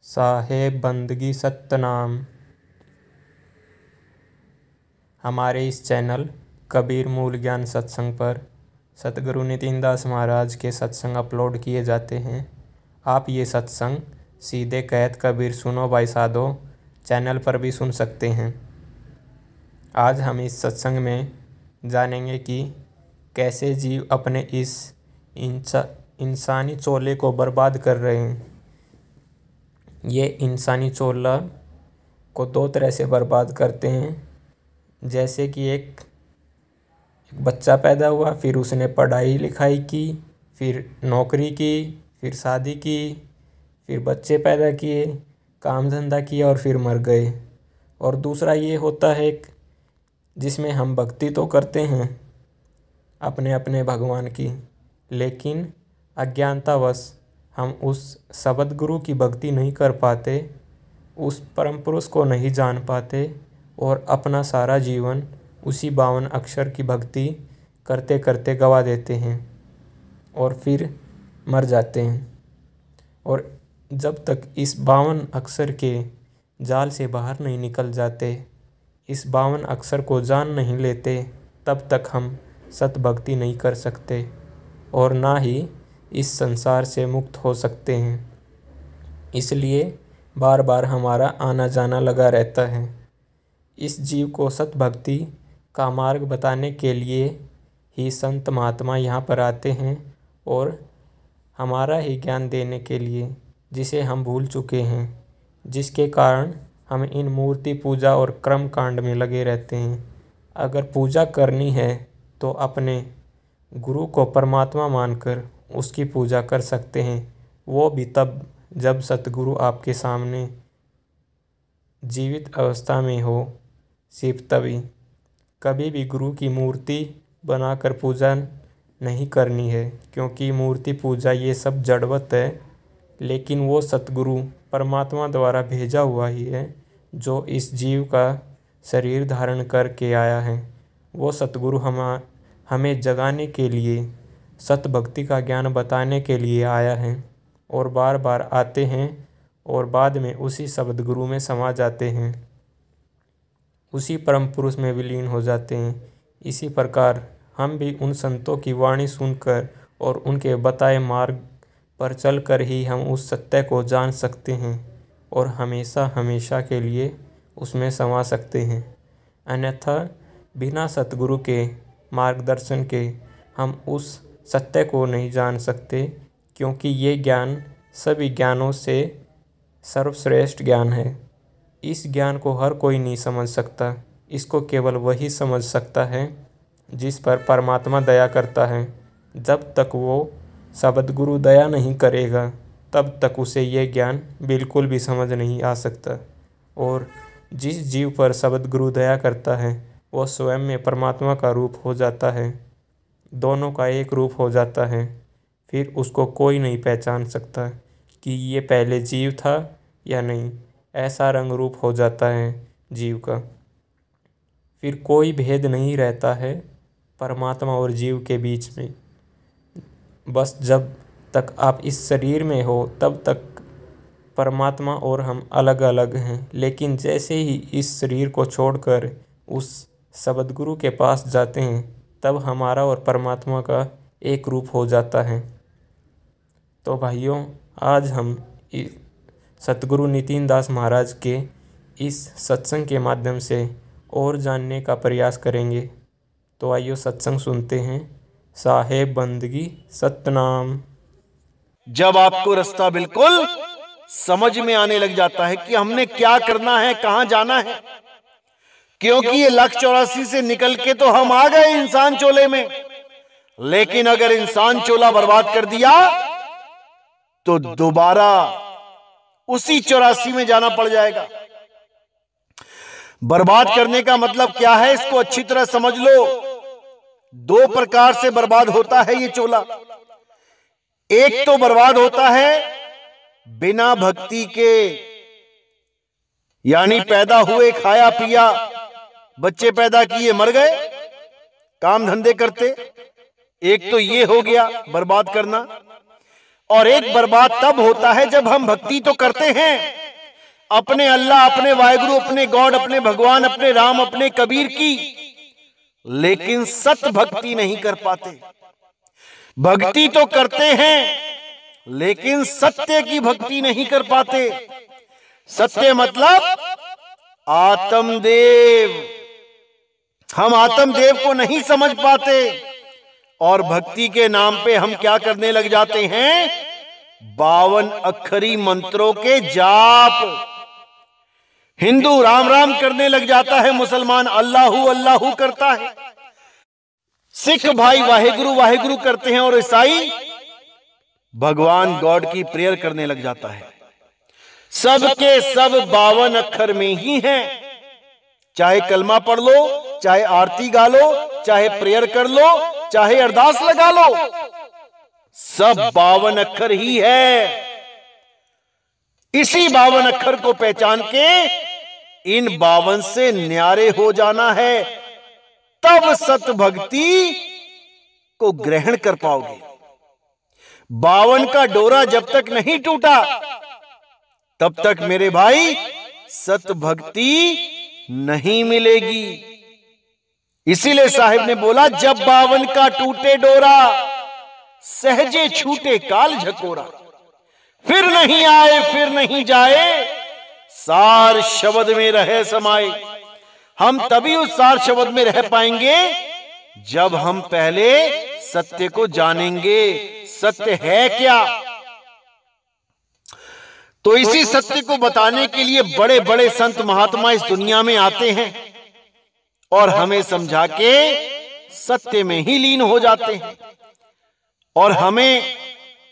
साहेब बंदगी सतनाम। हमारे इस चैनल कबीर मूल ज्ञान सत्संग पर सतगुरु नितिन दास महाराज के सत्संग अपलोड किए जाते हैं। आप ये सत्संग सीधे कहत कबीर सुनो भाई साधो चैनल पर भी सुन सकते हैं। आज हम इस सत्संग में जानेंगे कि कैसे जीव अपने इस इंसानी चोले को बर्बाद कर रहे हैं। ये इंसानी चोला को दो तरह से बर्बाद करते हैं। जैसे कि एक बच्चा पैदा हुआ, फिर उसने पढ़ाई लिखाई की, फिर नौकरी की, फिर शादी की, फिर बच्चे पैदा किए, काम धंधा किया और फिर मर गए। और दूसरा ये होता है जिसमें हम भक्ति तो करते हैं अपने अपने भगवान की, लेकिन अज्ञानतावश हम उस शब्द गुरु की भक्ति नहीं कर पाते, उस परम पुरुष को नहीं जान पाते और अपना सारा जीवन उसी 52 अक्षर की भक्ति करते करते गवा देते हैं और फिर मर जाते हैं। और जब तक इस 52 अक्षर के जाल से बाहर नहीं निकल जाते, इस 52 अक्षर को जान नहीं लेते, तब तक हम सत भक्ति नहीं कर सकते और ना ही इस संसार से मुक्त हो सकते हैं। इसलिए बार बार हमारा आना जाना लगा रहता है। इस जीव को सत भक्ति का मार्ग बताने के लिए ही संत महात्मा यहाँ पर आते हैं और हमारा ही ज्ञान देने के लिए, जिसे हम भूल चुके हैं, जिसके कारण हम इन मूर्ति पूजा और कर्म कांड में लगे रहते हैं। अगर पूजा करनी है तो अपने गुरु को परमात्मा मानकर उसकी पूजा कर सकते हैं, वो भी तब जब सतगुरु आपके सामने जीवित अवस्था में हो, सिर्फ तभी। कभी भी गुरु की मूर्ति बनाकर पूजा नहीं करनी है, क्योंकि मूर्ति पूजा ये सब जड़वत है। लेकिन वो सतगुरु परमात्मा द्वारा भेजा हुआ ही है, जो इस जीव का शरीर धारण करके आया है। वो सतगुरु हमें जगाने के लिए, सत भक्ति का ज्ञान बताने के लिए आया है और बार बार आते हैं और बाद में उसी शब्द गुरु में समा जाते हैं, उसी परम पुरुष में विलीन हो जाते हैं। इसी प्रकार हम भी उन संतों की वाणी सुनकर और उनके बताए मार्ग पर चलकर ही हम उस सत्य को जान सकते हैं और हमेशा हमेशा के लिए उसमें समा सकते हैं। अन्यथा बिना सतगुरु के मार्गदर्शन के हम उस सत्य को नहीं जान सकते, क्योंकि ये ज्ञान सभी ज्ञानों से सर्वश्रेष्ठ ज्ञान है। इस ज्ञान को हर कोई नहीं समझ सकता। इसको केवल वही समझ सकता है जिस पर परमात्मा दया करता है। जब तक वो शब्द गुरु दया नहीं करेगा, तब तक उसे ये ज्ञान बिल्कुल भी समझ नहीं आ सकता। और जिस जीव पर शब्द गुरु दया करता है, वो स्वयं में परमात्मा का रूप हो जाता है, दोनों का एक रूप हो जाता है। फिर उसको कोई नहीं पहचान सकता कि ये पहले जीव था या नहीं। ऐसा रंग रूप हो जाता है जीव का। फिर कोई भेद नहीं रहता है परमात्मा और जीव के बीच में। बस जब तक आप इस शरीर में हो, तब तक परमात्मा और हम अलग अलग हैं। लेकिन जैसे ही इस शरीर को छोड़कर उस शब्द गुरु के पास जाते हैं, तब हमारा और परमात्मा का एक रूप हो जाता है। तो भाइयों, आज हम सतगुरु नितिन दास महाराज के इस सत्संग के माध्यम से और जानने का प्रयास करेंगे। तो आइए सत्संग सुनते हैं। साहेब बंदगी सतनाम। जब आपको रास्ता बिल्कुल समझ में आने लग जाता है कि हमने क्या करना है, कहां जाना है, क्योंकि ये 184 से निकल के तो हम आ गए इंसान चोले में, लेकिन अगर इंसान चोला बर्बाद कर दिया तो दोबारा उसी 84 में जाना पड़ जाएगा। बर्बाद करने का मतलब क्या है, इसको अच्छी तरह समझ लो। 2 प्रकार से बर्बाद होता है ये चोला। एक तो बर्बाद होता है बिना भक्ति के, यानी पैदा हुए, खाया पिया, बच्चे पैदा किए, मर गए, काम धंधे करते। एक तो ये हो गया बर्बाद करना। और एक बर्बाद तब होता है जब हम भक्ति तो करते हैं अपने अल्लाह, अपने वाहिगुरु, अपने गॉड, अपने भगवान, अपने राम, अपने कबीर की, लेकिन सत भक्ति नहीं कर पाते। भक्ति तो करते हैं लेकिन सत्य की भक्ति नहीं कर पाते। सत्य मतलब आत्मदेव। हम आत्मदेव को नहीं समझ पाते और भक्ति के नाम पे हम क्या करने लग जाते हैं? 52 अक्षरी मंत्रों के जाप। हिंदू राम राम करने लग जाता है, मुसलमान अल्लाहू अल्लाहू करता है, सिख भाई वाहिगुरु वाहिगुरु करते हैं और ईसाई भगवान गॉड की प्रेयर करने लग जाता है। सबके सब 52 अक्षर में ही हैं। चाहे कलमा पढ़ लो, चाहे आरती गा लो, चाहे प्रेयर कर लो, चाहे अरदास लगा लो, सब 52 अक्षर ही है। इसी 52 अक्षर को पहचान के इन 52 से न्यारे हो जाना है, तब सत भक्ति को ग्रहण कर पाओगे। 52 का डोरा जब तक नहीं टूटा तब तक मेरे भाई सत भक्ति नहीं मिलेगी। इसीलिए साहिब ने बोला, जब 52 का टूटे डोरा, सहजे छूटे काल झकोरा, फिर नहीं आए फिर नहीं जाए, सार शब्द में रहे समाए। हम तभी उस सार शब्द में रह पाएंगे जब हम पहले सत्य को जानेंगे। सत्य है क्या? तो इसी सत्य को बताने के लिए बड़े बड़े संत महात्मा इस दुनिया में आते हैं और हमें समझा के सत्य में ही लीन हो जाते हैं। और हमें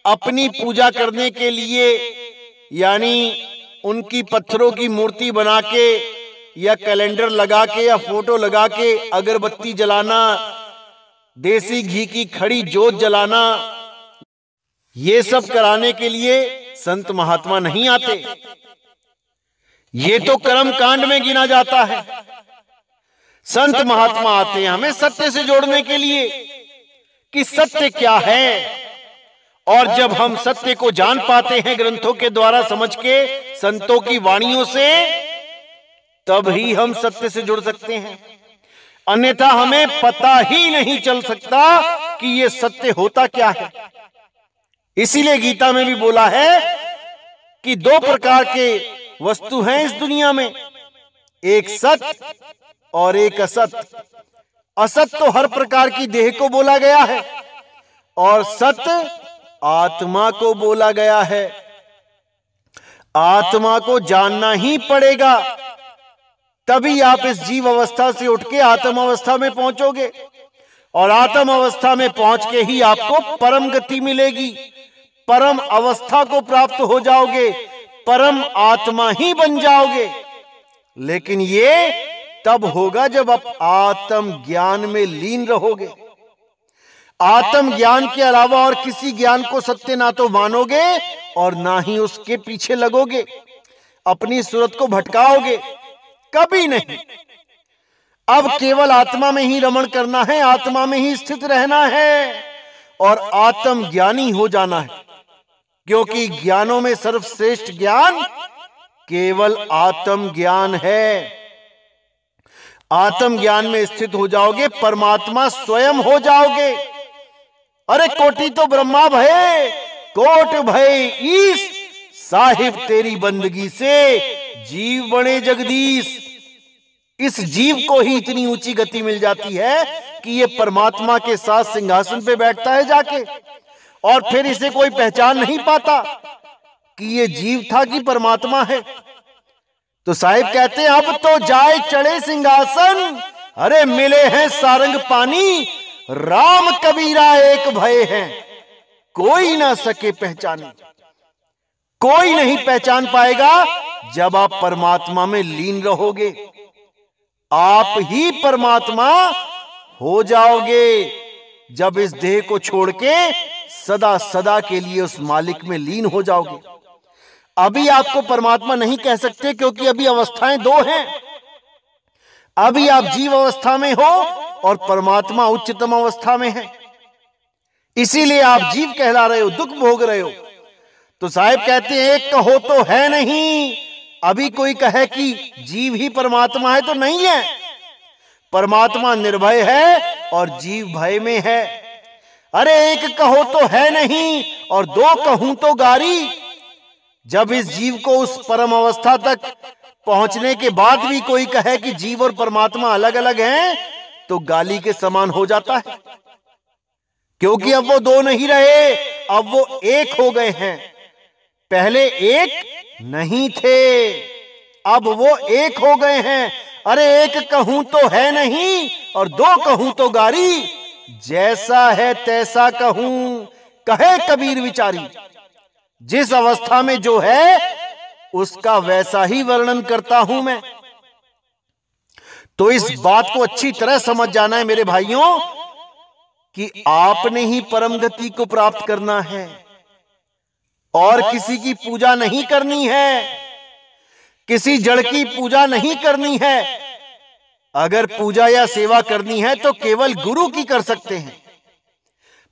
अपनी पूजा करने के लिए, यानी उनकी पत्थरों की मूर्ति बना के या कैलेंडर लगा के या फोटो लगा के अगरबत्ती जलाना, देसी घी की खड़ी जोत जलाना, ये सब कराने के लिए संत महात्मा नहीं आते। ये तो कर्म कांड में गिना जाता है। संत महात्मा आते हैं हमें सत्य से जोड़ने के लिए कि सत्य क्या है। और जब हम सत्य को जान पाते हैं ग्रंथों के द्वारा समझ के, संतों की वाणियों से, तब ही हम सत्य से जुड़ सकते हैं। अन्यथा हमें पता ही नहीं चल सकता कि ये सत्य होता क्या है। इसीलिए गीता में भी बोला है कि 2 प्रकार के वस्तु हैं इस दुनिया में, एक सत्य और एक असत। असत तो हर प्रकार की देह को बोला गया है और सत्य आत्मा को बोला गया है। आत्मा को जानना ही पड़ेगा, तभी आप इस जीव अवस्था से उठ के आत्म अवस्था में पहुंचोगे और आत्म अवस्था में पहुंच के ही आपको परम गति मिलेगी। परम अवस्था को प्राप्त हो जाओगे, परम आत्मा ही बन जाओगे। लेकिन ये तब होगा जब आप आत्म ज्ञान में लीन रहोगे। आत्म ज्ञान के अलावा और किसी ज्ञान को सत्य ना तो मानोगे और ना ही उसके पीछे लगोगे, अपनी सूरत को भटकाओगे, कभी नहीं। अब केवल आत्मा में ही रमण करना है, आत्मा में ही स्थित रहना है और आत्म ज्ञानी हो जाना है, क्योंकि ज्ञानों में सर्वश्रेष्ठ ज्ञान केवल आत्म ज्ञान है। आत्म ज्ञान में स्थित हो जाओगे, परमात्मा स्वयं हो जाओगे। अरे कोटि तो ब्रह्मा भय, कोट भय ईश, साहिब तेरी बंदगी से जीव बने जगदीश। इस जीव को ही इतनी ऊंची गति मिल जाती है कि ये परमात्मा के साथ सिंहासन पे बैठता है जाके, और फिर इसे कोई पहचान नहीं पाता कि ये जीव था कि परमात्मा है। तो साहिब कहते हैं अब तो जाए चढ़े सिंहासन, अरे मिले हैं सारंग पानी, राम कबीरा एक भय है, कोई ना सके पहचाने। कोई नहीं पहचान पाएगा जब आप परमात्मा में लीन रहोगे। आप ही परमात्मा हो जाओगे जब इस देह को छोड़ के सदा सदा के लिए उस मालिक में लीन हो जाओगे। अभी आपको परमात्मा नहीं कह सकते, क्योंकि अभी अवस्थाएं 2 हैं। अभी आप जीव अवस्था में हो और परमात्मा उच्चतम अवस्था में है। इसीलिए आप जीव कहला रहे हो, दुख भोग रहे हो। तो साहब कहते हैं एक कहो तो है नहीं। अभी कोई कहे कि जीव ही परमात्मा है तो नहीं है। परमात्मा निर्भय है और जीव भय में है। अरे एक कहो तो है नहीं और दो कहूं तो गारी। जब इस जीव को उस परम अवस्था तक पहुंचने के बाद भी कोई कहे कि जीव और परमात्मा अलग अलग हैं तो गाली के समान हो जाता है, क्योंकि अब वो दो नहीं रहे, अब वो एक हो गए हैं। पहले एक नहीं थे, अब वो एक हो गए हैं। अरे एक कहूं तो है नहीं और दो कहूं तो गारी। जैसा है तैसा कहूं कहे कबीर विचारी। जिस अवस्था में जो है उसका वैसा ही वर्णन करता हूं मैं। तो इस बात को अच्छी तरह समझ जाना है मेरे भाइयों कि आपने ही परम गति को प्राप्त करना है और किसी की पूजा नहीं करनी है, किसी जड़ की पूजा नहीं करनी है। अगर पूजा या सेवा करनी है तो केवल गुरु की कर सकते हैं।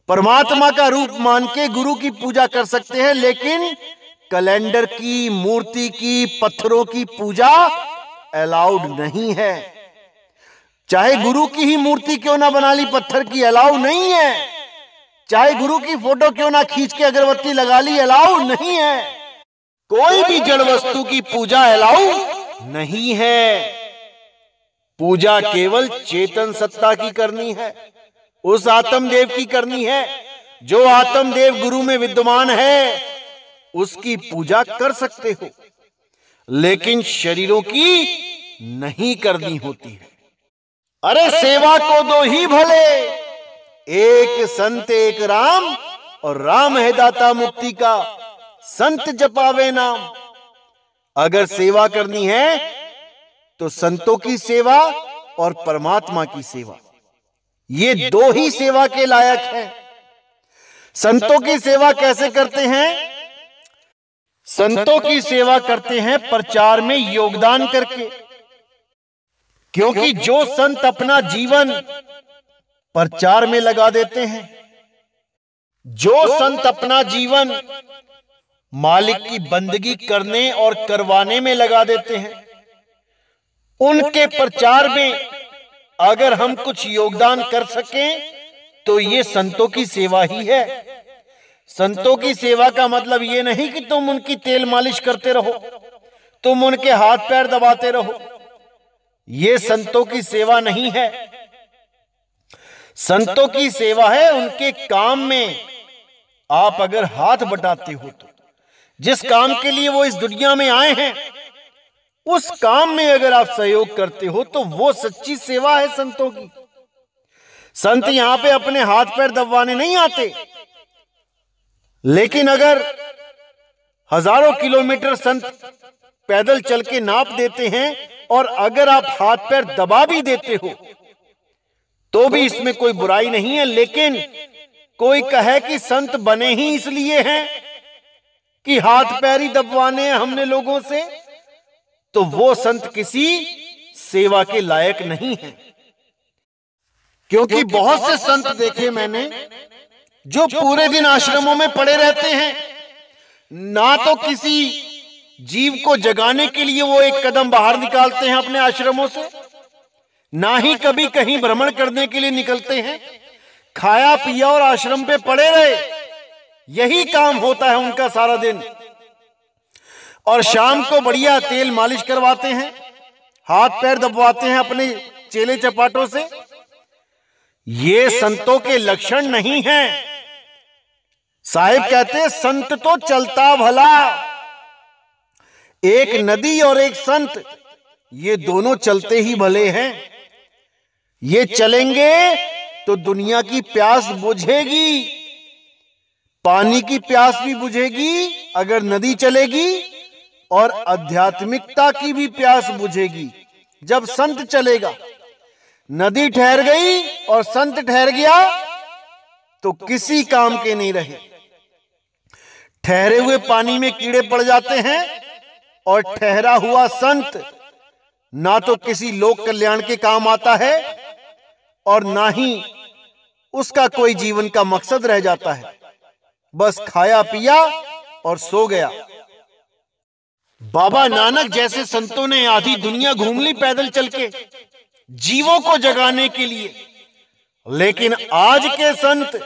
परमात्मा का रूप मान के गुरु की पूजा कर सकते हैं, लेकिन कैलेंडर की, मूर्ति की, पत्थरों की पूजा अलाउड नहीं है। चाहे गुरु की ही मूर्ति क्यों ना बना ली, पत्थर की अलाउ नहीं है। चाहे गुरु की फोटो क्यों ना खींच के अगरबत्ती लगा ली, अलाउ नहीं है। कोई भी जड़ वस्तु की पूजा अलाउ नहीं है। पूजा केवल चेतन सत्ता की करनी है, उस आत्मदेव की करनी है। जो आत्मदेव गुरु में विद्यमान है उसकी पूजा कर सकते हो, लेकिन शरीरों की नहीं करनी होती है। अरे सेवा को दो ही भले, एक संत एक राम, और राम है दाता मुक्ति का, संत जपावे नाम। अगर सेवा करनी है तो संतों की सेवा और परमात्मा की सेवा, ये दो ही सेवा के लायक हैं। संतों की सेवा कैसे करते हैं? संतों की सेवा करते हैं प्रचार में योगदान करके, क्योंकि जो संत अपना जीवन प्रचार में लगा देते हैं, जो संत अपना जीवन मालिक की बंदगी करने और करवाने में लगा देते हैं, उनके प्रचार में अगर हम कुछ योगदान कर सकें तो ये संतों की सेवा ही है। संतों की सेवा का मतलब ये नहीं कि तुम उनकी तेल मालिश करते रहो, तुम उनके हाथ पैर दबाते रहो, ये संतों की सेवा नहीं है। संतों की सेवा है उनके काम में आप अगर हाथ बटाते हो तो, जिस काम के लिए वो इस दुनिया में आए हैं उस काम में अगर आप सहयोग करते हो तो वो सच्ची सेवा है संतों की। संत यहां पे अपने हाथ पैर दबाने नहीं आते, लेकिन अगर हजारों किलोमीटर संत पैदल चल के नाप देते हैं और अगर आप हाथ पैर दबा भी देते हो तो भी इसमें कोई बुराई नहीं है। लेकिन कोई कहे कि संत बने ही इसलिए हैं कि हाथ पैर ही दबवाने हैं हमने लोगों से, तो वो संत किसी सेवा के लायक नहीं है। क्योंकि बहुत से संत देखे मैंने जो पूरे दिन आश्रमों में पड़े रहते हैं, ना तो किसी जीव को जगाने के लिए वो एक कदम बाहर निकालते हैं अपने आश्रमों से, ना ही कभी कहीं भ्रमण करने के लिए निकलते हैं। खाया पिया और आश्रम पे पड़े रहे, यही काम होता है उनका सारा दिन। और शाम को बढ़िया तेल मालिश करवाते हैं, हाथ पैर दबवाते हैं अपने चेले चपाटों से। ये संतों के लक्षण नहीं हैं। साहिब कहते हैं संत तो चलता भला, एक नदी और एक संत ये दोनों चलते ही भले हैं। ये चलेंगे तो दुनिया की प्यास बुझेगी, पानी की प्यास भी बुझेगी अगर नदी चलेगी, और आध्यात्मिकता की भी प्यास बुझेगी जब संत चलेगा। नदी ठहर गई और संत ठहर गया तो किसी काम के नहीं रहे। ठहरे हुए पानी में कीड़े पड़ जाते हैं और ठहरा हुआ संत ना तो किसी लोक कल्याण के काम आता है और ना ही उसका कोई जीवन का मकसद रह जाता है। बस खाया पिया और सो गया। बाबा नानक जैसे संतों ने आधी दुनिया घूम ली पैदल चल के जीवों को जगाने के लिए, लेकिन आज के संत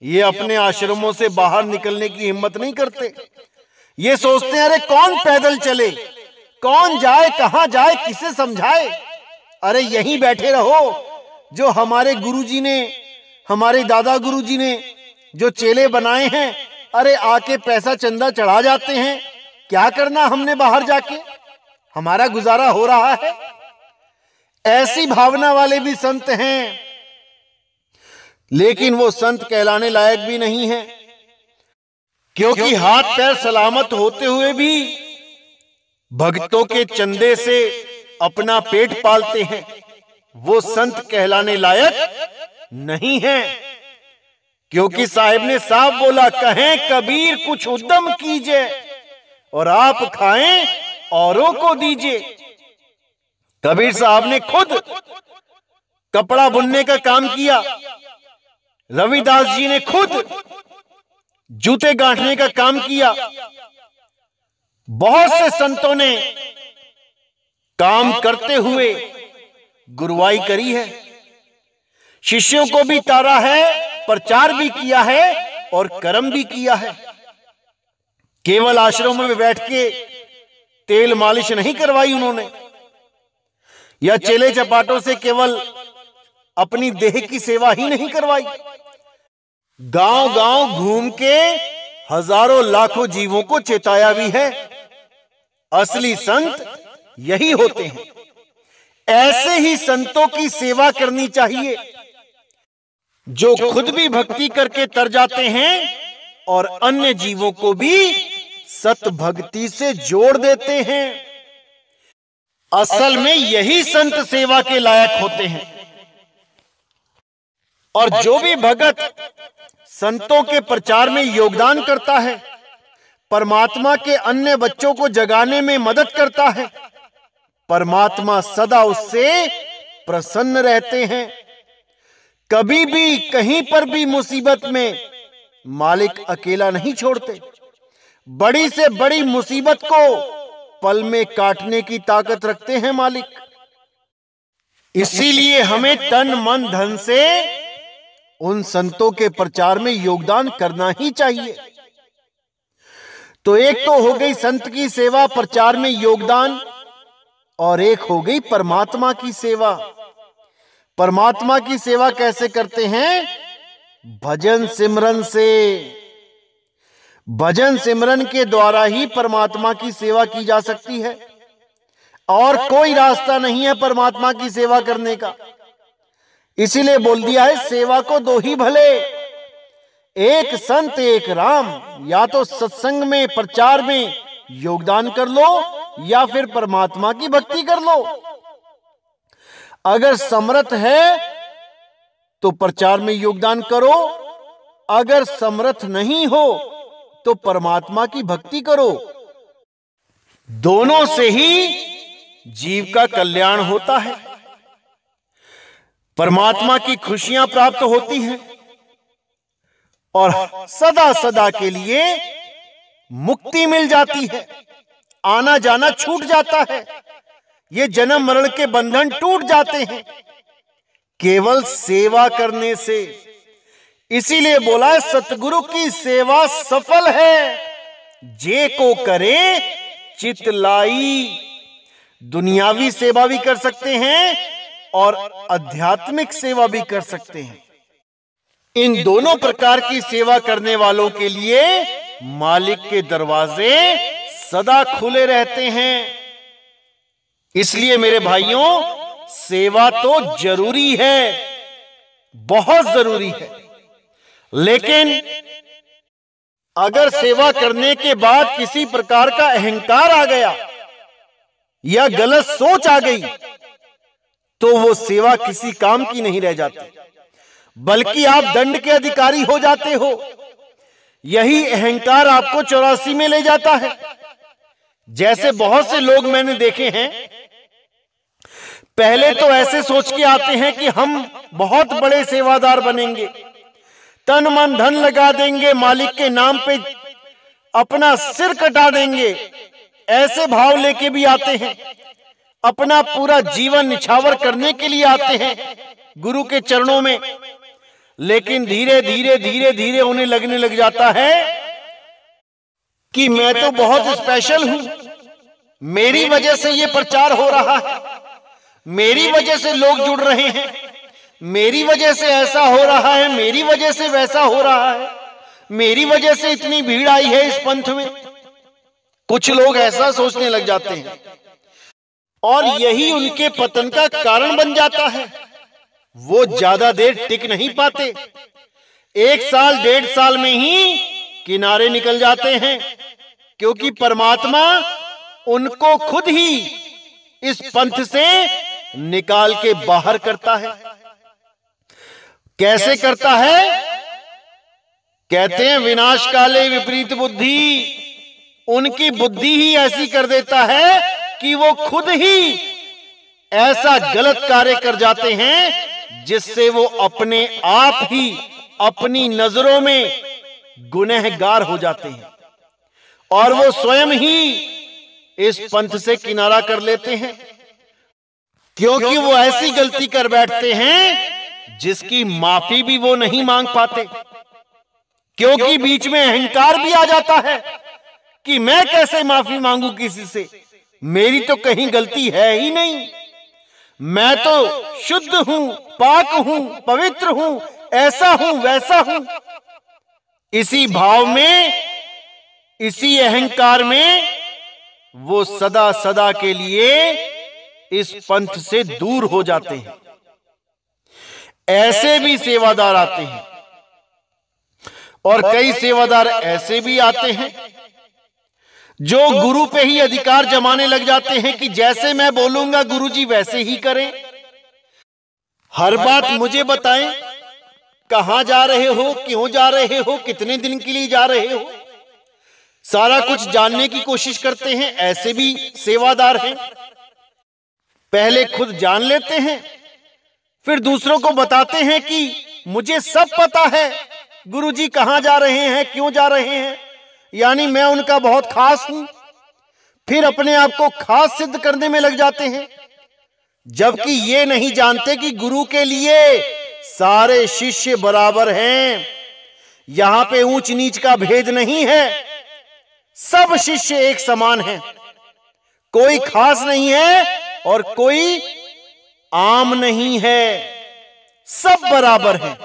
ये अपने आश्रमों से बाहर निकलने की हिम्मत नहीं करते। ये सोचते हैं अरे कौन पैदल चले, कौन जाए, कहां जाए, किसे समझाए। अरे यहीं बैठे रहो। जो हमारे गुरुजी ने, हमारे दादा गुरुजी ने जो चेले बनाए हैं, अरे आके पैसा चंदा चढ़ा जाते हैं। क्या करना हमने बाहर जाके, हमारा गुजारा हो रहा है। ऐसी भावना वाले भी संत हैं, लेकिन वो संत कहलाने लायक भी नहीं है, क्योंकि हाथ पैर सलामत होते हुए भी भक्तों के चंदे से अपना पेट पालते हैं। वो संत कहलाने लायक नहीं है, क्योंकि साहिब ने साफ बोला, कहें कबीर कुछ उद्यम कीजिए और आप खाएं औरों को दीजिए। कबीर साहब ने खुद कपड़ा बुनने का काम किया, रविदास जी ने खुद जूते गांठने का काम किया। बहुत से संतों ने काम करते हुए गुरुवाई करी है, शिष्यों को भी तारा है, प्रचार भी किया है और कर्म भी किया है। केवल आश्रमों में बैठ के तेल मालिश नहीं करवाई उन्होंने, या चेले चपाटों से केवल अपनी देह की सेवा ही नहीं करवाई। गांव गांव घूम के हजारों लाखों जीवों को चेताया भी है। असली संत यही होते हैं। ऐसे ही संतों की सेवा करनी चाहिए, जो खुद भी भक्ति करके तर जाते हैं और अन्य जीवों को भी सत भक्ति से जोड़ देते हैं। असल में यही संत सेवा के लायक होते हैं। और जो भी भगत संतों के प्रचार में योगदान करता है, परमात्मा के अन्य बच्चों को जगाने में मदद करता है, परमात्मा सदा उससे प्रसन्न रहते हैं। कभी भी कहीं पर भी मुसीबत में मालिक अकेला नहीं छोड़ते। बड़ी से बड़ी मुसीबत को पल में काटने की ताकत रखते हैं मालिक। इसीलिए हमें तन मन धन से उन संतों के प्रचार में योगदान करना ही चाहिए। तो एक तो हो गई संत की सेवा, प्रचार में योगदान, और एक हो गई परमात्मा की सेवा। परमात्मा की सेवा कैसे करते हैं? भजन सिमरन से। भजन सिमरन के द्वारा ही परमात्मा की सेवा की जा सकती है, और कोई रास्ता नहीं है परमात्मा की सेवा करने का। इसीलिए बोल दिया है, सेवा को दो ही भले, एक संत एक राम। या तो सत्संग में प्रचार में योगदान कर लो, या फिर परमात्मा की भक्ति कर लो। अगर समर्थ है तो प्रचार में योगदान करो, अगर समर्थ नहीं हो तो परमात्मा की भक्ति करो। दोनों से ही जीव का कल्याण होता है, परमात्मा की खुशियां प्राप्त होती हैं, और सदा सदा के लिए मुक्ति मिल जाती है। आना जाना छूट जाता है, ये जन्म मरण के बंधन टूट जाते हैं केवल सेवा करने से। इसीलिए बोला है, सतगुरु की सेवा सफल है, जे को करे चित लाई। दुनियावी सेवा भी कर सकते हैं और आध्यात्मिक सेवा भी कर सकते हैं। इन दोनों प्रकार की सेवा करने वालों के लिए मालिक के दरवाजे सदा खुले रहते हैं। इसलिए मेरे भाइयों, सेवा तो जरूरी है, बहुत जरूरी है। लेकिन अगर सेवा करने के बाद किसी प्रकार का अहंकार आ गया या गलत सोच आ गई, तो वो सेवा किसी काम की नहीं रह जाती, बल्कि आप दंड के अधिकारी हो जाते हो। यही अहंकार आपको 84 में ले जाता है। जैसे बहुत से लोग मैंने देखे हैं, पहले तो ऐसे सोच के आते हैं कि हम बहुत बड़े सेवादार बनेंगे, तन मन धन लगा देंगे, मालिक के नाम पे अपना सिर कटा देंगे, ऐसे भाव लेके भी आते हैं। अपना पूरा जीवन निछावर करने के लिए आते हैं गुरु के चरणों में, लेकिन धीरे धीरे धीरे धीरे उन्हें लगने लग जाता है कि मैं तो बहुत स्पेशल हूं, मेरी वजह से ये प्रचार हो रहा है, मेरी वजह से लोग जुड़ रहे हैं, मेरी वजह से ऐसा हो रहा है, मेरी वजह से वैसा हो रहा है, मेरी वजह से इतनी भीड़ आई है इस पंथ में। कुछ लोग ऐसा सोचने लग जाते हैं और यही उनके पतन का कारण बन जाता है। वो ज्यादा देर टिक नहीं पाते, 1 साल 1.5 साल में ही किनारे निकल जाते हैं, क्योंकि परमात्मा उनको खुद ही इस पंथ से निकाल के बाहर करता है। कैसे करता है? कहते हैं विनाश काले विपरीत बुद्धि। उनकी बुद्धि ही ऐसी कर देता है कि वो खुद ही ऐसा गलत कार्य कर जाते हैं जिससे वो अपने आप ही अपनी नजरों में गुनहगार हो जाते हैं और वो स्वयं ही इस पंथ से किनारा कर लेते हैं, क्योंकि वो ऐसी गलती कर बैठते हैं जिसकी माफी भी वो नहीं मांग पाते, क्योंकि बीच में अहंकार भी आ जाता है कि मैं कैसे माफी मांगू किसी से, मेरी तो कहीं गलती है ही नहीं, मैं तो शुद्ध हूं, पाक हूं, पवित्र हूं, ऐसा हूं, वैसा हूं। इसी भाव में, इसी अहंकार में वो सदा सदा के लिए इस पंथ से दूर हो जाते हैं। ऐसे भी सेवादार आते हैं और कई सेवादार ऐसे भी आते हैं जो गुरु पे ही अधिकार जमाने लग जाते हैं कि जैसे मैं बोलूंगा गुरुजी वैसे ही करें, हर बात मुझे बताएं, कहां जा रहे हो, क्यों जा रहे हो, कितने दिन के लिए जा रहे हो, सारा कुछ जानने की कोशिश करते हैं। ऐसे भी सेवादार हैं, पहले खुद जान लेते हैं, फिर दूसरों को बताते हैं कि मुझे सब पता है गुरुजी कहां जा रहे हैं, क्यों जा रहे हैं, यानी मैं उनका बहुत खास हूं। फिर अपने आप को खास सिद्ध करने में लग जाते हैं, जबकि ये नहीं जानते कि गुरु के लिए सारे शिष्य बराबर हैं। यहां पे ऊंच नीच का भेद नहीं है, सब शिष्य एक समान हैं, कोई खास नहीं है और कोई आम नहीं है, सब बराबर हैं।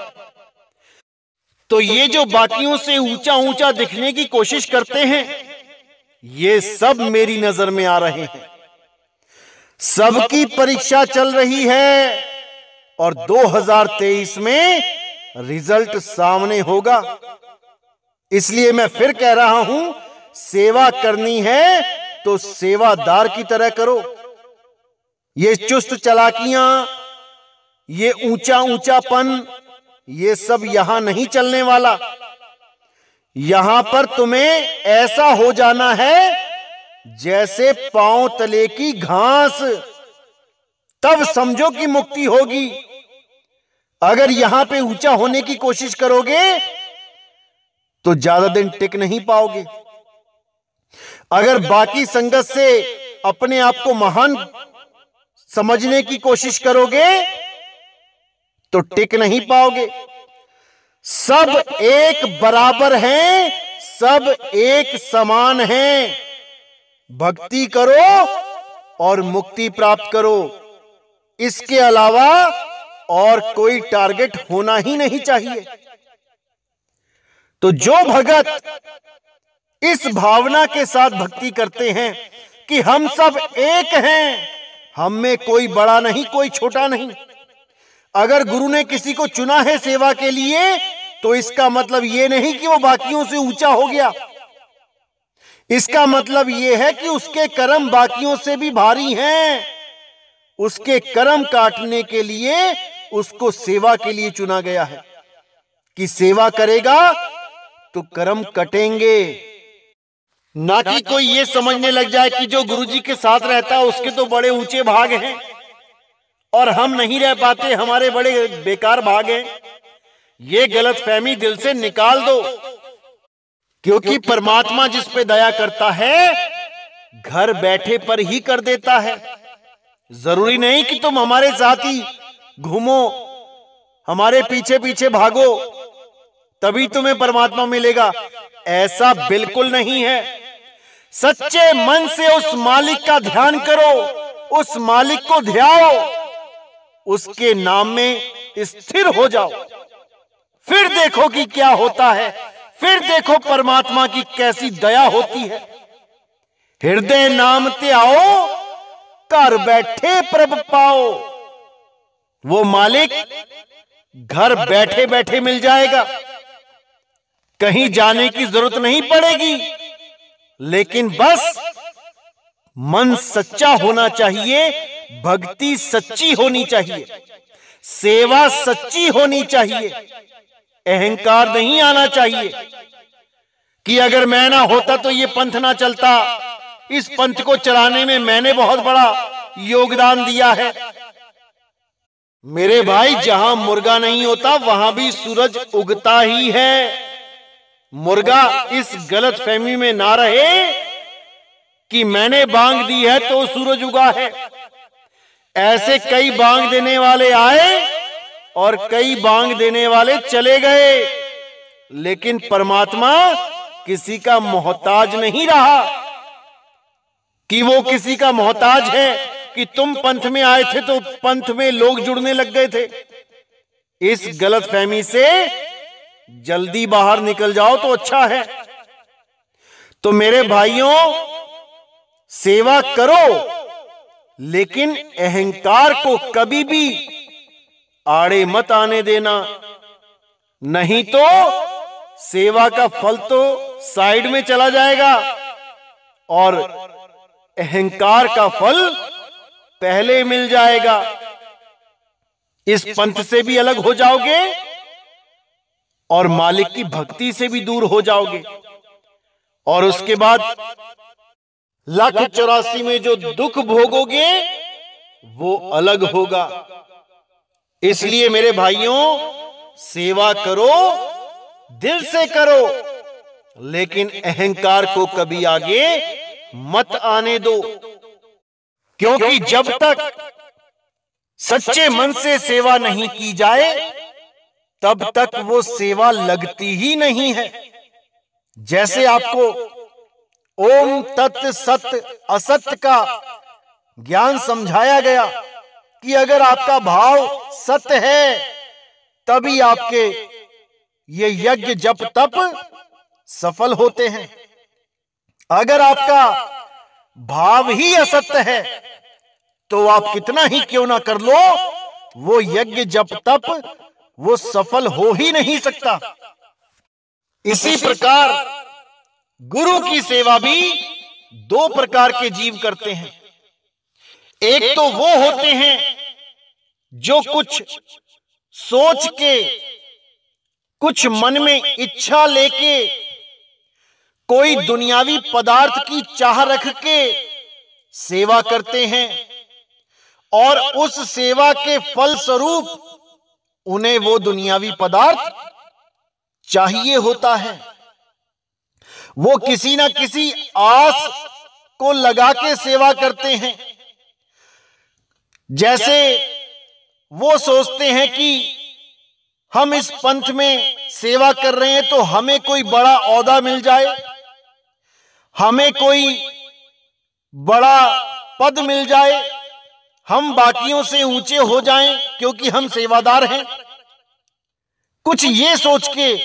तो ये जो बाकियों से ऊंचा ऊंचा दिखने की कोशिश करते हैं, ये सब मेरी नजर में आ रहे हैं। सबकी परीक्षा चल रही है और 2023 में रिजल्ट सामने होगा। इसलिए मैं फिर कह रहा हूं, सेवा करनी है तो सेवादार की तरह करो। ये चुस्त चालाकियां, ये ऊंचा ऊंचापन, ये सब यहां नहीं चलने वाला। यहां पर तुम्हें ऐसा हो जाना है जैसे पांव तले की घास, तब समझो कि मुक्ति होगी। अगर यहां पे ऊंचा होने की कोशिश करोगे तो ज्यादा दिन टिक नहीं पाओगे। अगर बाकी संगत से अपने आप को महान समझने की कोशिश करोगे तो टिक नहीं पाओगे। सब एक बराबर हैं, सब एक समान हैं। भक्ति करो और मुक्ति प्राप्त करो, इसके अलावा और कोई टारगेट होना ही नहीं चाहिए। तो जो भगत इस भावना के साथ भक्ति करते हैं कि हम सब एक हैं, हम में कोई बड़ा नहीं, कोई छोटा नहीं। अगर गुरु ने किसी को चुना है सेवा के लिए तो इसका मतलब यह नहीं कि वो बाकियों से ऊंचा हो गया। इसका मतलब यह है कि उसके कर्म बाकियों से भी भारी हैं। उसके कर्म काटने के लिए उसको सेवा के लिए चुना गया है कि सेवा करेगा तो कर्म कटेंगे। ना कि कोई ये समझने लग जाए कि जो गुरुजी के साथ रहता है उसके तो बड़े ऊंचे भाग हैं और हम नहीं रह पाते, हमारे बड़े बेकार भाग हैं। ये गलतफहमी दिल से निकाल दो। क्योंकि परमात्मा जिस पे दया करता है घर बैठे पर ही कर देता है। जरूरी नहीं कि तुम हमारे साथ ही घूमो, हमारे पीछे पीछे भागो तभी तुम्हें परमात्मा मिलेगा, ऐसा बिल्कुल नहीं है। सच्चे मन से उस मालिक का ध्यान करो, उस मालिक को ध्याओ, उसके नाम में स्थिर हो जाओ, फिर देखो कि क्या होता है, फिर देखो परमात्मा की कैसी दया होती है। हृदय नाम ते आओ, घर बैठे प्रभ पाओ। वो मालिक घर बैठे बैठे मिल जाएगा, कहीं जाने की जरूरत नहीं पड़ेगी। लेकिन बस मन सच्चा होना चाहिए, भक्ति सच्ची होनी चाहिए, सेवा सच्ची होनी चाहिए, अहंकार नहीं आना चाहिए कि अगर मैं ना होता तो ये पंथ ना चलता, इस पंथ को चलाने में मैंने बहुत बड़ा योगदान दिया है। मेरे भाई, जहां मुर्गा नहीं होता वहां भी सूरज उगता ही है। मुर्गा इस गलत फहमी में ना रहे कि मैंने बांग दी है तो सूरज उगा है। ऐसे कई बांग देने वाले आए और कई बांग देने वाले चले गए, लेकिन परमात्मा किसी का मोहताज नहीं रहा कि वो किसी का मोहताज है कि तुम पंथ में आए थे तो पंथ में लोग जुड़ने लग गए थे। इस गलत फहमी से जल्दी बाहर निकल जाओ तो अच्छा है। तो मेरे भाइयों, सेवा करो, लेकिन अहंकार को कभी भी आड़े मत आने देना, नहीं तो सेवा का फल तो साइड में चला जाएगा और अहंकार का फल पहले मिल जाएगा। इस पंथ से भी अलग हो जाओगे और मालिक की भक्ति से भी दूर हो जाओगे, और उसके बाद 1,84 में जो दुख भोगोगे वो अलग होगा। इसलिए मेरे भाइयों, सेवा करो, दिल से करो, लेकिन अहंकार को कभी आगे मत आने दो, क्योंकि जब तक सच्चे मन से सेवा नहीं की जाए तब तक वो सेवा लगती ही नहीं है। जैसे आपको ओम तत् सत असत का ज्ञान समझाया गया कि अगर आपका भाव सत्य है तभी आपके ये यज्ञ जप तप सफल होते हैं। अगर आपका भाव ही असत्य है तो आप कितना ही क्यों ना कर लो, वो यज्ञ जप तप वो सफल हो ही नहीं सकता। इसी प्रकार गुरु की सेवा भी 2 प्रकार के जीव करते हैं। एक तो वो होते हैं जो कुछ सोच के, कुछ मन में इच्छा लेके, कोई दुनियावी पदार्थ की चाह रख के सेवा करते हैं, और उस सेवा के फल स्वरूप उन्हें वो दुनियावी पदार्थ चाहिए होता है। वो किसी ना किसी आस को लगा के सेवा करते हैं। जैसे वो सोचते हैं कि हम इस पंथ में सेवा कर रहे हैं तो हमें कोई बड़ा ओहदा मिल जाए, हमें कोई बड़ा पद मिल जाए, हम बाकियों से ऊंचे हो जाएं क्योंकि हम सेवादार हैं। कुछ ये सोच के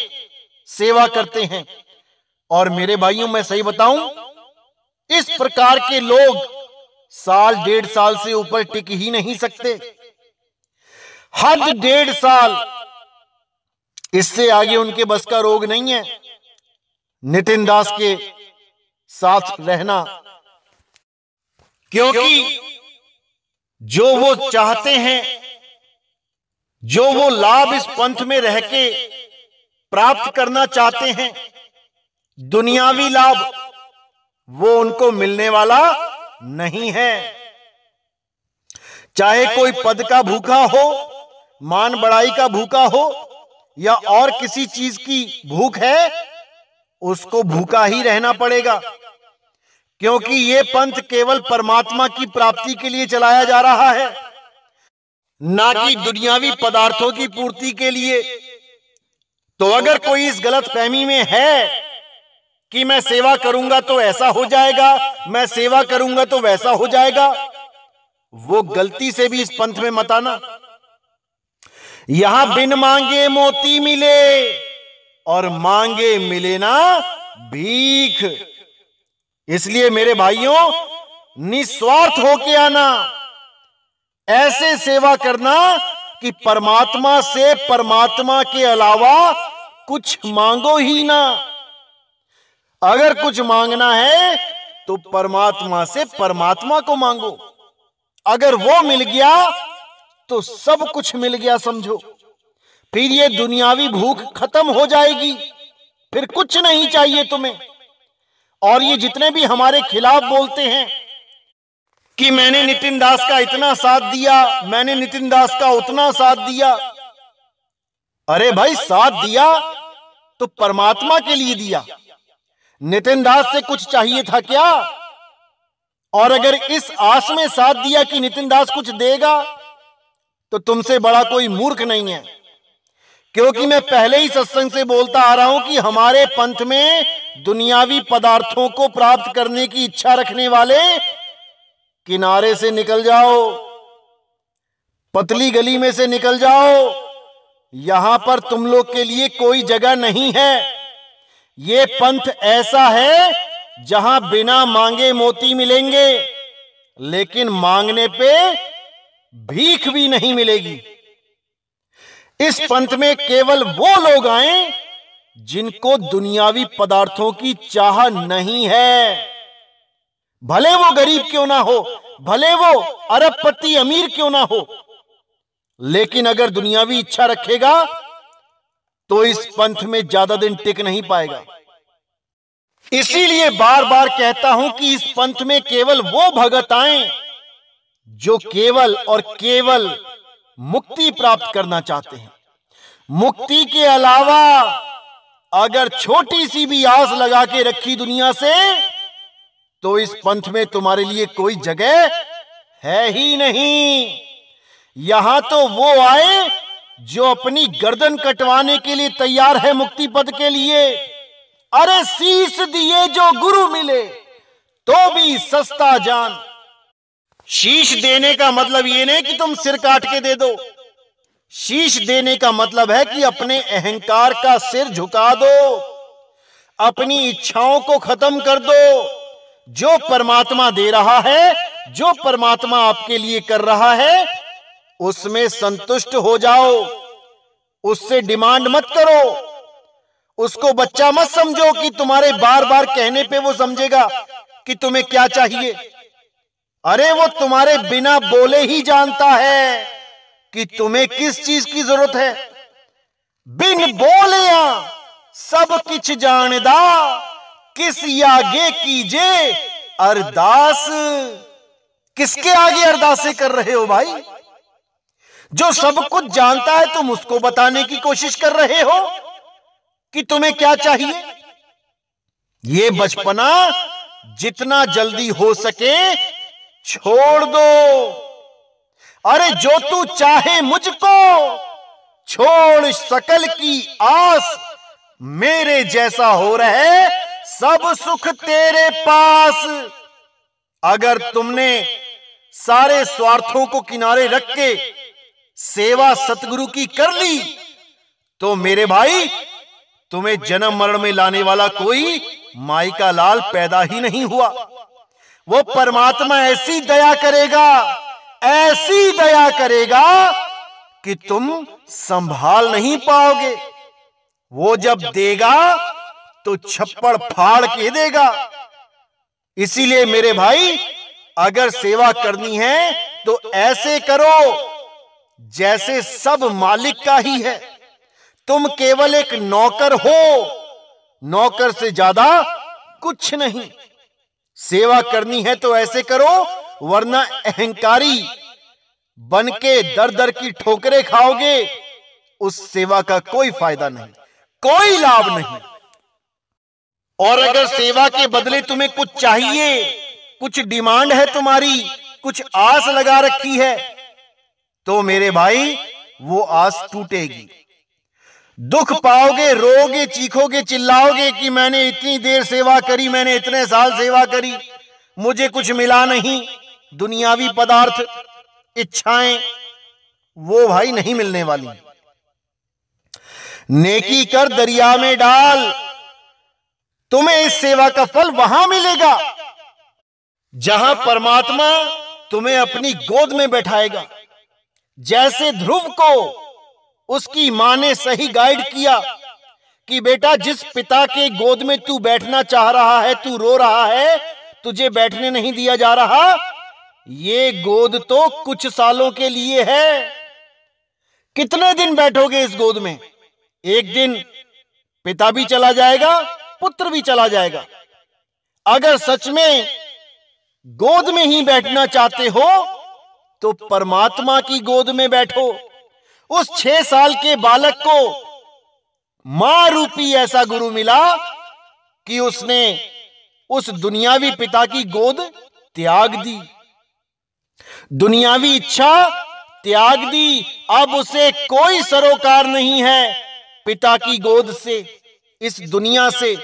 सेवा करते हैं। और मेरे भाइयों, मैं सही बताऊं, इस प्रकार के लोग 1.5 साल से ऊपर टिक ही नहीं सकते। हद 1.5 साल, इससे आगे उनके बस का रोग नहीं है नितिन दास के साथ रहना, क्योंकि जो वो चाहते हैं, जो वो लाभ इस पंथ में रह के प्राप्त करना चाहते हैं, दुनियावी लाभ, वो उनको मिलने वाला नहीं है। चाहे कोई पद का भूखा हो, मान बढ़ाई का भूखा हो, या और किसी चीज की भूख है, उसको भूखा ही रहना पड़ेगा, क्योंकि ये पंथ केवल परमात्मा की प्राप्ति के लिए चलाया जा रहा है, ना कि दुनियावी पदार्थों की पूर्ति के लिए। तो अगर कोई इस गलत फहमी में है कि मैं सेवा करूंगा तो ऐसा हो जाएगा, मैं सेवा करूंगा तो वैसा हो जाएगा, वो गलती से भी इस पंथ में मत आना। यहां बिन मांगे मोती मिले और मांगे मिले ना भीख। इसलिए मेरे भाइयों, निस्वार्थ होके आना, ऐसे सेवा करना कि परमात्मा से परमात्मा के अलावा कुछ मांगो ही ना। अगर कुछ मांगना है तो परमात्मा से परमात्मा को मांगो। अगर वो मिल गया तो सब कुछ मिल गया समझो। फिर ये दुनियावी भूख खत्म हो जाएगी, फिर कुछ नहीं चाहिए तुम्हें। और ये जितने भी हमारे खिलाफ बोलते हैं कि मैंने नितिन दास का इतना साथ दिया, मैंने नितिन दास का उतना साथ दिया, अरे भाई साथ दिया तो परमात्मा के लिए दिया, नितिन दास से कुछ चाहिए था क्या? और अगर इस आस में साथ दिया कि नितिन दास कुछ देगा तो तुमसे बड़ा कोई मूर्ख नहीं है। क्योंकि मैं पहले ही सत्संग से बोलता आ रहा हूं कि हमारे पंथ में दुनियावी पदार्थों को प्राप्त करने की इच्छा रखने वाले किनारे से निकल जाओ, पतली गली में से निकल जाओ। यहां पर तुम लोग के लिए कोई जगह नहीं है। ये पंथ ऐसा है जहां बिना मांगे मोती मिलेंगे, लेकिन मांगने पे भीख भी नहीं मिलेगी। इस पंथ में केवल वो लोग आए जिनको दुनियावी पदार्थों की चाह नहीं है, भले वो गरीब क्यों ना हो, भले वो अरबपति अमीर क्यों ना हो, लेकिन अगर दुनियावी इच्छा रखेगा तो इस पंथ में ज्यादा दिन टिक नहीं पाएगा। इसीलिए बार बार कहता हूं कि इस पंथ में केवल वो भगत आए जो केवल और केवल मुक्ति प्राप्त करना चाहते हैं। मुक्ति के अलावा अगर छोटी सी भी आस लगा के रखी दुनिया से, तो इस पंथ में तुम्हारे लिए कोई जगह है ही नहीं। यहां तो वो आए जो अपनी गर्दन कटवाने के लिए तैयार है मुक्ति पद के लिए। अरे शीश दिए जो गुरु मिले तो भी सस्ता जान। शीश देने का मतलब ये नहीं कि तुम सिर काट के दे दो। शीश देने का मतलब है कि अपने अहंकार का सिर झुका दो, अपनी इच्छाओं को खत्म कर दो। जो परमात्मा दे रहा है, जो परमात्मा आपके लिए कर रहा है, उसमें संतुष्ट हो जाओ, उससे डिमांड मत करो। उसको बच्चा मत समझो कि तुम्हारे बार बार कहने पे वो समझेगा कि तुम्हें क्या चाहिए। अरे वो तुम्हारे बिना बोले ही जानता है कि तुम्हें किस चीज की जरूरत है। बिन बोलिया सब किछ जानदा, किस आगे कीजे अरदास। किसके आगे अरदासें कर रहे हो भाई? जो सब कुछ जानता है तुम उसको बताने की कोशिश कर रहे हो कि तुम्हें क्या चाहिए। ये बचपना जितना जल्दी हो सके छोड़ दो। अरे जो तू चाहे मुझको छोड़ सकल की आस, मेरे जैसा हो रहे सब सुख तेरे पास। अगर तुमने सारे स्वार्थों को किनारे रख के सेवा सतगुरु की कर ली तो मेरे भाई तुम्हें जन्म मरण में लाने वाला कोई माई का लाल पैदा ही नहीं हुआ। वो परमात्मा ऐसी दया करेगा, ऐसी दया करेगा कि तुम संभाल नहीं पाओगे। वो जब देगा तो छप्पड़ फाड़ के देगा। इसीलिए मेरे भाई, अगर सेवा करनी है तो ऐसे करो जैसे सब मालिक का ही है। तुम केवल एक नौकर हो, नौकर से ज्यादा कुछ नहीं। सेवा करनी है तो ऐसे करो, वरना अहंकारी बनके दर दर की ठोकरें खाओगे। उस सेवा का कोई फायदा नहीं, कोई लाभ नहीं। और अगर सेवा के बदले तुम्हें कुछ चाहिए, कुछ डिमांड है तुम्हारी, कुछ आस लगा रखी है, तो मेरे भाई वो आस टूटेगी। दुख पाओगे, रोगे, चीखोगे, चिल्लाओगे कि मैंने इतनी देर सेवा करी, मैंने इतने साल सेवा करी, मुझे कुछ मिला नहीं। दुनियावी पदार्थ, इच्छाएं, वो भाई नहीं मिलने वाली। नेकी कर दरिया में डाल, तुम्हें इस सेवा का फल वहां मिलेगा जहां परमात्मा तुम्हें अपनी गोद में बैठाएगा। जैसे ध्रुव को उसकी मां ने सही गाइड किया कि बेटा, जिस पिता के गोद में तू बैठना चाह रहा है, तू रो रहा है, तुझे बैठने नहीं दिया जा रहा, ये गोद तो कुछ सालों के लिए है। कितने दिन बैठोगे इस गोद में? एक दिन पिता भी चला जाएगा, पुत्र भी चला जाएगा। अगर सच में गोद में ही बैठना चाहते हो तो परमात्मा की गोद में बैठो। उस 6 साल के बालक को मां रूपी ऐसा गुरु मिला कि उसने उस दुनियावी पिता की गोद त्याग दी, दुनियावी इच्छा त्याग दी। अब उसे कोई सरोकार नहीं है पिता की गोद से, इस दुनिया से।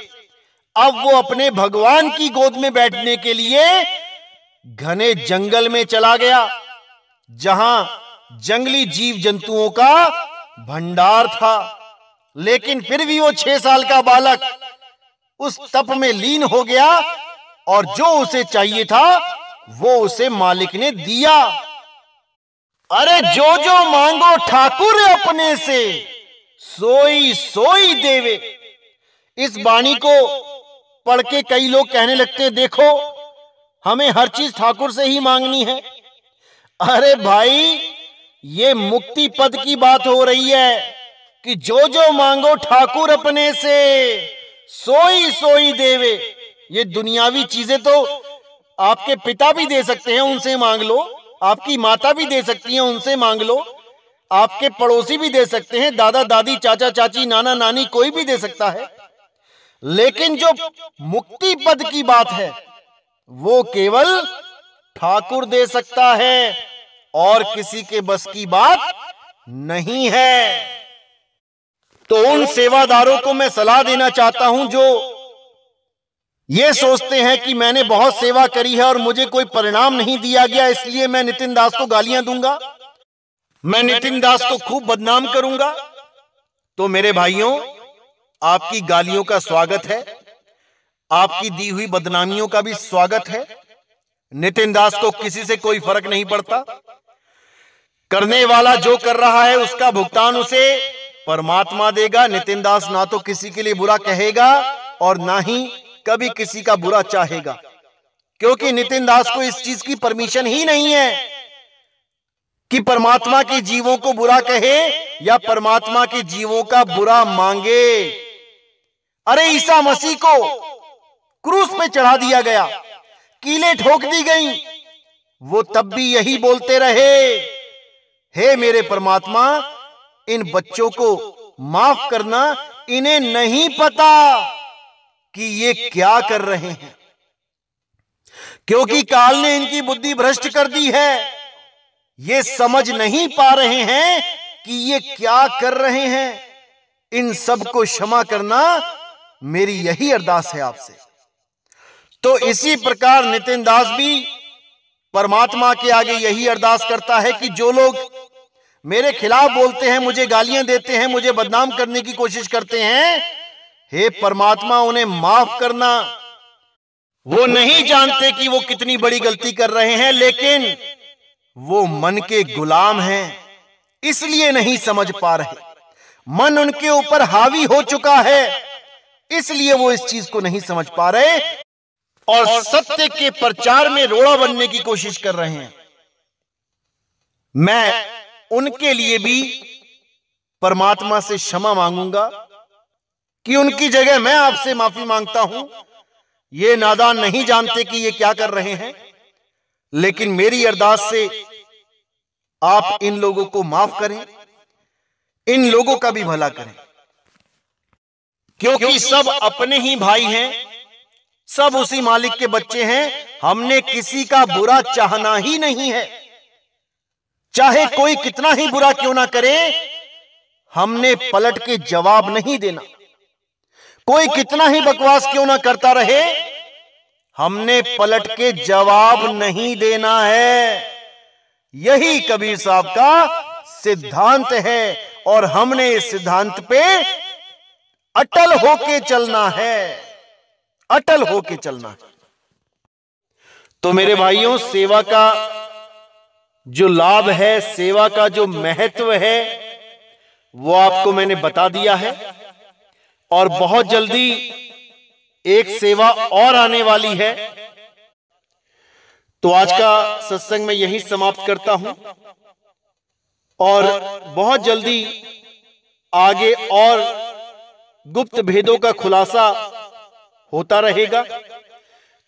अब वो अपने भगवान की गोद में बैठने के लिए घने जंगल में चला गया, जहां जंगली जीव जंतुओं का भंडार था। लेकिन फिर भी वो 6 साल का बालक उस तप में लीन हो गया और जो उसे चाहिए था वो उसे मालिक ने दिया। अरे जो जो मांगो ठाकुर अपने से, सोई सोई देवे। इस वाणी को पढ़ के कई लोग कहने लगते हैं, देखो हमें हर चीज ठाकुर से ही मांगनी है। अरे भाई, ये मुक्ति पद की बात हो रही है कि जो जो मांगो ठाकुर अपने से, सोई सोई देवे। ये दुनियावी चीजें तो आपके पिता भी दे सकते हैं, उनसे मांग लो। आपकी माता भी दे सकती है, उनसे मांग लो। आपके पड़ोसी भी दे सकते हैं, दादा दादी, चाचा चाची, नाना नानी, कोई भी दे सकता है। लेकिन जो मुक्ति पद की बात है वो केवल ठाकुर दे सकता है और किसी के बस की बात नहीं है। तो उन सेवादारों को मैं सलाह देना चाहता हूं जो ये सोचते हैं कि मैंने बहुत सेवा करी है और मुझे कोई परिणाम नहीं दिया गया, इसलिए मैं नितिन दास को गालियां दूंगा, मैं नितिन दास को खूब बदनाम करूंगा। तो मेरे भाइयों, आपकी गालियों का स्वागत है, आपकी दी हुई बदनामियों का भी स्वागत है। नितिन दास को किसी से कोई फर्क नहीं पड़ता। करने वाला जो कर रहा है उसका भुगतान उसे परमात्मा देगा। नितिन दास ना तो किसी के लिए बुरा कहेगा और ना ही कभी किसी का बुरा चाहेगा, क्योंकि नितिन दास को इस चीज की परमिशन ही नहीं है कि परमात्मा के जीवों को बुरा कहे या परमात्मा के जीवों का बुरा मांगे। अरे ईसा मसीह को क्रूस पे चढ़ा दिया गया, कीलें ठोक दी गई, वो तब भी यही बोलते रहे, हे मेरे परमात्मा, इन बच्चों को माफ करना, इन्हें नहीं पता कि ये क्या कर रहे हैं, क्योंकि काल ने इनकी बुद्धि भ्रष्ट कर दी है। ये समझ नहीं पा रहे हैं कि ये क्या कर रहे हैं। इन सब को क्षमा करना मेरी यही अरदास है आपसे। तो इसी प्रकार नितिन दास भी परमात्मा के आगे यही अरदास करता है कि जो लोग मेरे खिलाफ बोलते हैं, मुझे गालियां देते हैं, मुझे बदनाम करने की कोशिश करते हैं, हे परमात्मा उन्हें माफ करना। वो नहीं जानते कि वो कितनी बड़ी गलती कर रहे हैं, लेकिन वो मन के गुलाम हैं, इसलिए नहीं समझ पा रहे। मन उनके ऊपर हावी हो चुका है, इसलिए वो इस चीज को नहीं समझ पा रहे और सत्य के प्रचार में रोड़ा बनने की कोशिश कर रहे हैं। मैं उनके लिए भी परमात्मा से क्षमा मांगूंगा कि उनकी जगह मैं आपसे माफी मांगता हूं। ये नादान नहीं जानते कि ये क्या कर रहे हैं, लेकिन मेरी अरदास से आप इन लोगों को माफ करें, इन लोगों का भी भला करें, क्योंकि सब अपने ही भाई हैं, सब उसी मालिक के बच्चे हैं। हमने किसी का बुरा चाहना ही नहीं है, चाहे कोई कितना ही बुरा क्यों ना करे, हमने पलट के जवाब नहीं देना। कोई कितना ही बकवास क्यों ना करता रहे, हमने पलट के जवाब नहीं देना है। यही कबीर साहब का सिद्धांत है और हमने इस सिद्धांत पे अटल होके चलना है, अटल होके चलना है। तो मेरे भाइयों, सेवा का जो लाभ है, सेवा का जो महत्व है, वो आपको मैंने बता दिया है। और बहुत जल्दी एक सेवा और आने वाली है। तो आज का सत्संग मैं यहीं समाप्त करता हूं और बहुत जल्दी आगे और गुप्त भेदों का खुलासा होता रहेगा।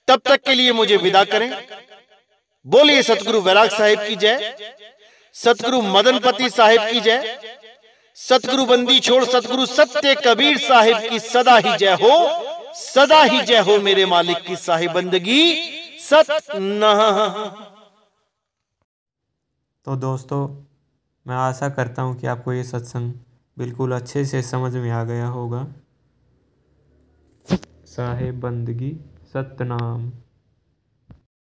तब तक के लिए मुझे विदा करें। बोलिए सतगुरु वैराग साहिब की जय, सतगुरु मदनपति साहिब की जय, सतगुरु बंदी छोड़ सतगुरु सत्य कबीर साहिब की सदा ही जय हो, सदा ही जय हो। मेरे मालिक की साहिब बंदगी सतनाम। तो दोस्तों, मैं आशा करता हूँ कि आपको ये सत्संग बिल्कुल अच्छे से समझ में आ गया होगा। साहिब बंदगी सतनाम।